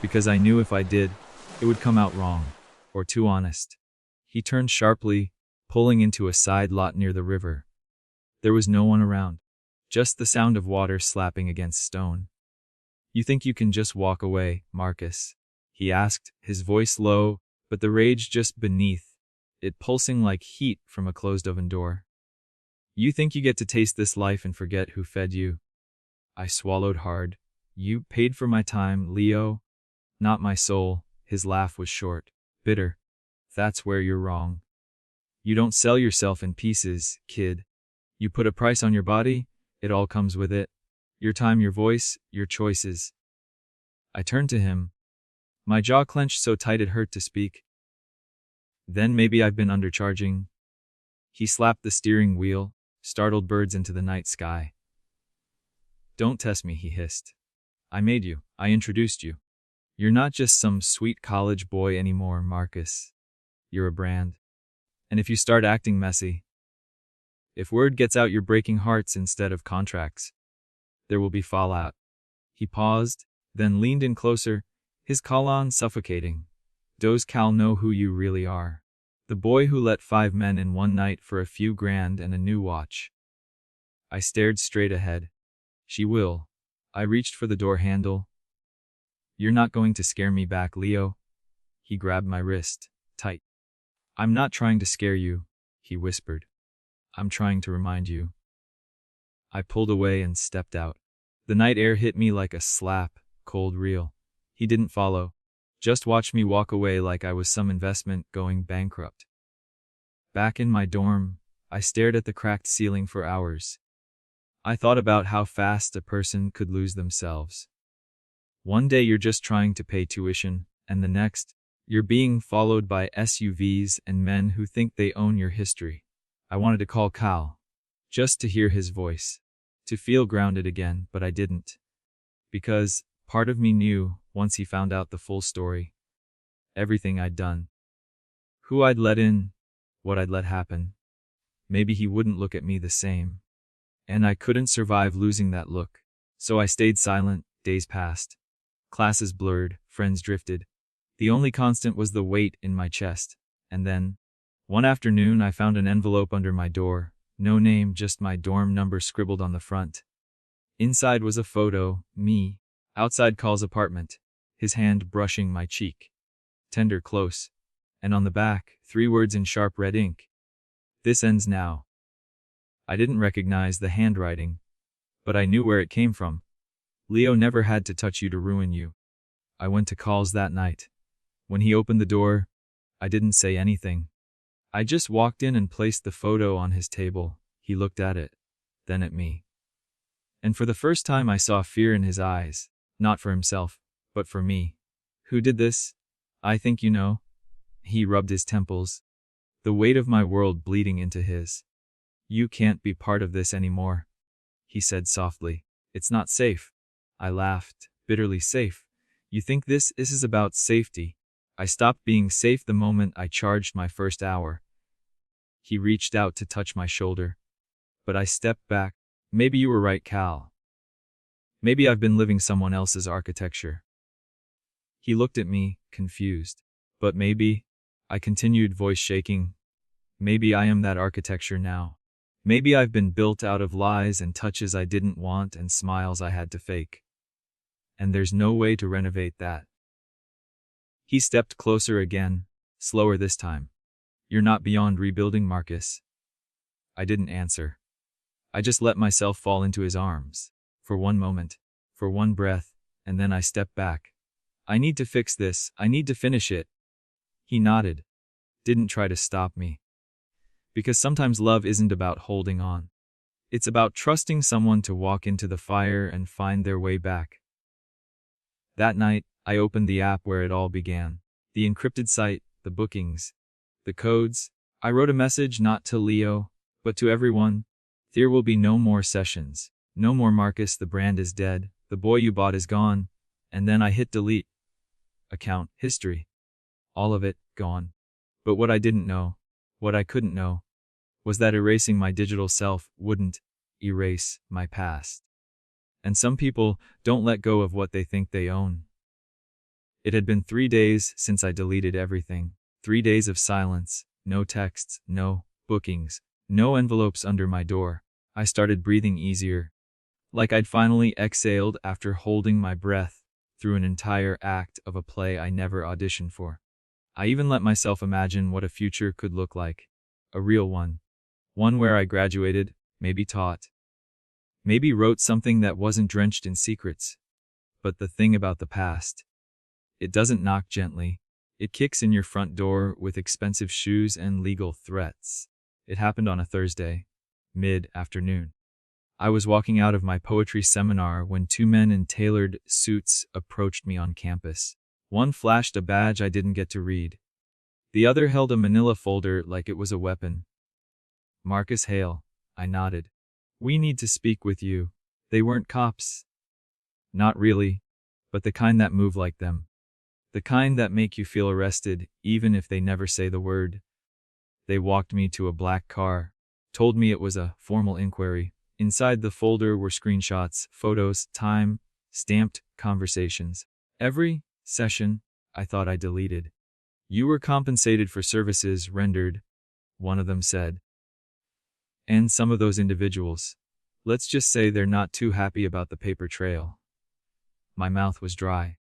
because I knew if I did, it would come out wrong, or too honest. He turned sharply, pulling into a side lot near the river. There was no one around, just the sound of water slapping against stone. "You think you can just walk away, Marcus?" he asked, his voice low, but the rage just beneath it pulsing like heat from a closed oven door. "You think you get to taste this life and forget who fed you?" I swallowed hard. "You paid for my time, Leo, not my soul." His laugh was short, bitter. "That's where you're wrong. You don't sell yourself in pieces, kid. You put a price on your body, it all comes with it. Your time, your voice, your choices." I turned to him. My jaw clenched so tight it hurt to speak. "Then maybe I've been undercharging." He slapped the steering wheel, startled birds into the night sky. "Don't test me," he hissed. "I made you. I introduced you. You're not just some sweet college boy anymore, Marcus. You're a brand. And if you start acting messy, if word gets out you're breaking hearts instead of contracts, there will be fallout." He paused, then leaned in closer, his colon suffocating. "Does Cal know who you really are? The boy who let 5 men in one night for a few grand and a new watch?" I stared straight ahead. "She will." I reached for the door handle. "You're not going to scare me back, Leo." He grabbed my wrist, tight. "I'm not trying to scare you," he whispered. "I'm trying to remind you." I pulled away and stepped out. The night air hit me like a slap, cold real. He didn't follow. Just watched me walk away like I was some investment going bankrupt. Back in my dorm, I stared at the cracked ceiling for hours. I thought about how fast a person could lose themselves. One day you're just trying to pay tuition, and the next, you're being followed by SUVs and men who think they own your history. I wanted to call Cal, just to hear his voice, to feel grounded again, but I didn't. Because part of me knew, once he found out the full story, everything I'd done, who I'd let in, what I'd let happen, maybe he wouldn't look at me the same. And I couldn't survive losing that look. So I stayed silent. Days passed. Classes blurred, friends drifted. The only constant was the weight in my chest. And then, one afternoon I found an envelope under my door. No name, just my dorm number scribbled on the front. Inside was a photo, me, outside Cal's apartment, his hand brushing my cheek. Tender, close. And on the back, 3 words in sharp red ink. "This ends now." I didn't recognize the handwriting, but I knew where it came from. "Leo never had to touch you to ruin you." I went to Cal's that night. When he opened the door, I didn't say anything. I just walked in and placed the photo on his table. He looked at it, then at me. And for the first time I saw fear in his eyes, not for himself, but for me. "Who did this? I think you know." He rubbed his temples, the weight of my world bleeding into his. "You can't be part of this anymore," he said softly. "It's not safe." I laughed, bitterly. "Safe? You think this is about safety?" I stopped being safe the moment I charged my first hour. He reached out to touch my shoulder, but I stepped back. "Maybe you were right, Cal. Maybe I've been living someone else's architecture." He looked at me, confused. "But maybe," I continued, voice shaking, "maybe I am that architecture now. Maybe I've been built out of lies and touches I didn't want and smiles I had to fake. And there's no way to renovate that." He stepped closer again, slower this time. "You're not beyond rebuilding, Marcus." I didn't answer. I just let myself fall into his arms. For one moment, for one breath, and then I stepped back. "I need to fix this. I need to finish it." He nodded. Didn't try to stop me. Because sometimes love isn't about holding on. It's about trusting someone to walk into the fire and find their way back. That night, I opened the app where it all began. The encrypted site, the bookings, the codes. I wrote a message not to Leo, but to everyone. "There will be no more sessions. No more Marcus, the brand is dead. The boy you bought is gone." And then I hit delete. Account, history. All of it, gone. But what I didn't know, what I couldn't know, was that erasing my digital self wouldn't erase my past. And some people don't let go of what they think they own. It had been 3 days since I deleted everything. 3 days of silence, no texts, no bookings, no envelopes under my door. I started breathing easier, like I'd finally exhaled after holding my breath through an entire act of a play I never auditioned for. I even let myself imagine what a future could look like. A real one. One where I graduated, maybe taught, maybe wrote something that wasn't drenched in secrets. But the thing about the past, it doesn't knock gently. It kicks in your front door with expensive shoes and legal threats. It happened on a Thursday, mid-afternoon. I was walking out of my poetry seminar when two men in tailored suits approached me on campus. One flashed a badge I didn't get to read. The other held a manila folder like it was a weapon. "Marcus Hale," I nodded. "We need to speak with you." They weren't cops. Not really, but the kind that move like them. The kind that make you feel arrested, even if they never say the word. They walked me to a black car, told me it was a formal inquiry. Inside the folder were screenshots, photos, time, stamped conversations. Every session, I thought I deleted. "You were compensated for services rendered," one of them said. "And some of those individuals, let's just say they're not too happy about the paper trail." My mouth was dry.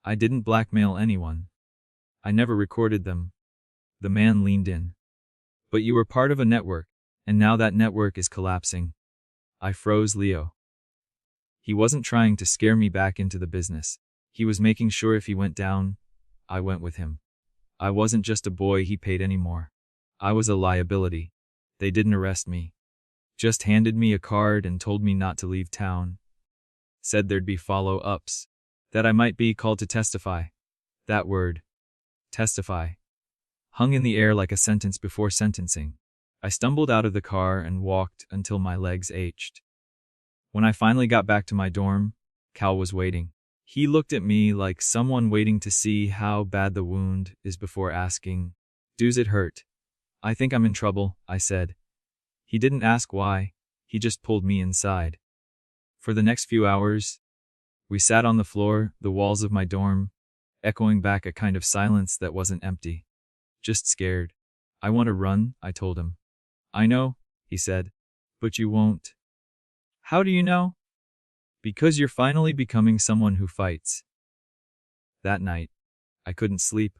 I didn't blackmail anyone. I never recorded them. The man leaned in. "But you were part of a network, and now that network is collapsing." I froze. Leo. He wasn't trying to scare me back into the business. He was making sure if he went down, I went with him. I wasn't just a boy he paid anymore. I was a liability. They didn't arrest me. Just handed me a card and told me not to leave town. Said there'd be follow-ups. That I might be called to testify. That word, testify, hung in the air like a sentence before sentencing. I stumbled out of the car and walked until my legs ached. When I finally got back to my dorm, Cal was waiting. He looked at me like someone waiting to see how bad the wound is before asking, "Does it hurt?" "I think I'm in trouble," I said. He didn't ask why, he just pulled me inside. For the next few hours, we sat on the floor, the walls of my dorm, echoing back a kind of silence that wasn't empty. Just scared. "I want to run," I told him. "I know," he said. "But you won't." "How do you know?" "Because you're finally becoming someone who fights." That night, I couldn't sleep.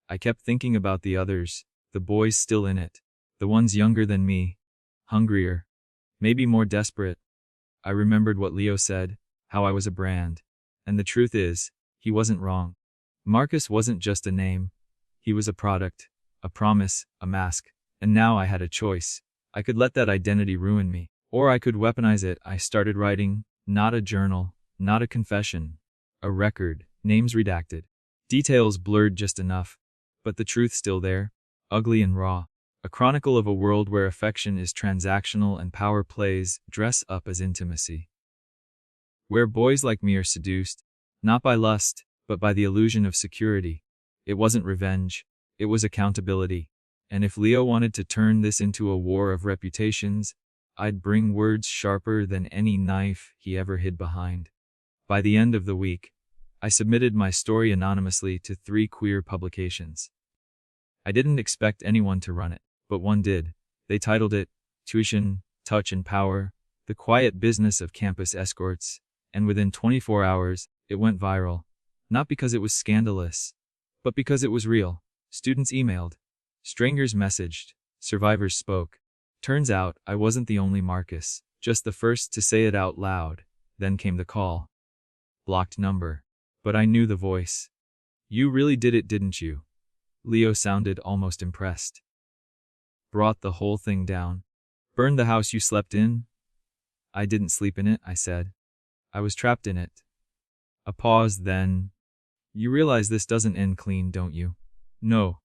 I kept thinking about the others, the boys still in it, the ones younger than me, hungrier, maybe more desperate. I remembered what Leo said, how I was a brand. And the truth is, he wasn't wrong. Marcus wasn't just a name. He was a product, a promise, a mask. And now I had a choice. I could let that identity ruin me, or I could weaponize it. I started writing, not a journal, not a confession, a record, names redacted, details blurred just enough, but the truth still there, ugly and raw. A chronicle of a world where affection is transactional and power plays dress up as intimacy. Where boys like me are seduced, not by lust, but by the illusion of security. It wasn't revenge, it was accountability. And if Leo wanted to turn this into a war of reputations, I'd bring words sharper than any knife he ever hid behind. By the end of the week, I submitted my story anonymously to 3 queer publications. I didn't expect anyone to run it, but one did. They titled it, "Tuition, Touch and Power, The Quiet Business of Campus Escorts," and within 24 hours, it went viral. Not because it was scandalous, but because it was real. Students emailed, strangers messaged, survivors spoke. Turns out, I wasn't the only Marcus, just the first to say it out loud. Then came the call. Blocked number. But I knew the voice. "You really did it, didn't you?" Leo sounded almost impressed. "Brought the whole thing down. Burned the house you slept in?" "I didn't sleep in it," I said. "I was trapped in it." A pause, then, "You realize this doesn't end clean, don't you?" "No,"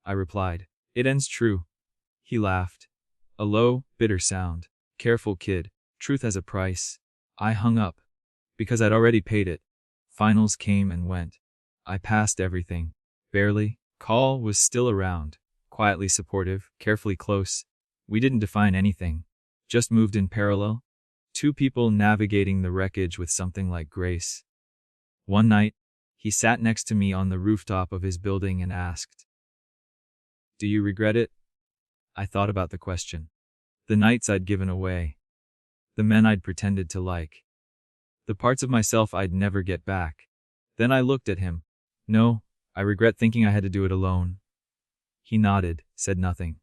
I replied. "It ends true." He laughed. A low, bitter sound. "Careful, kid. Truth has a price." I hung up. Because I'd already paid it. Finals came and went. I passed everything. Barely. Call was still around. Quietly supportive, carefully close. We didn't define anything. Just moved in parallel. 2 people navigating the wreckage with something like grace. One night, He sat next to me on the rooftop of his building and asked, "Do you regret it?" I thought about the question. The nights I'd given away. The men I'd pretended to like. The parts of myself I'd never get back. Then I looked at him. "No, I regret thinking I had to do it alone." He nodded, said nothing.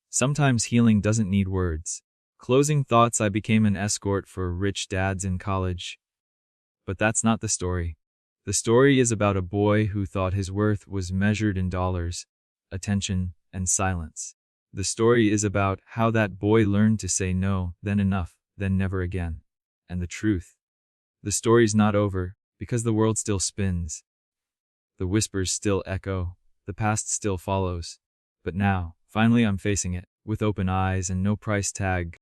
Sometimes healing doesn't need words. Closing thoughts: I became an escort for rich dads in college. But that's not the story. The story is about a boy who thought his worth was measured in dollars, attention, and silence. The story is about how that boy learned to say no, then enough, then never again. And the truth. The story's not over, because the world still spins. The whispers still echo, the past still follows. But now, finally I'm facing it, with open eyes and no price tag.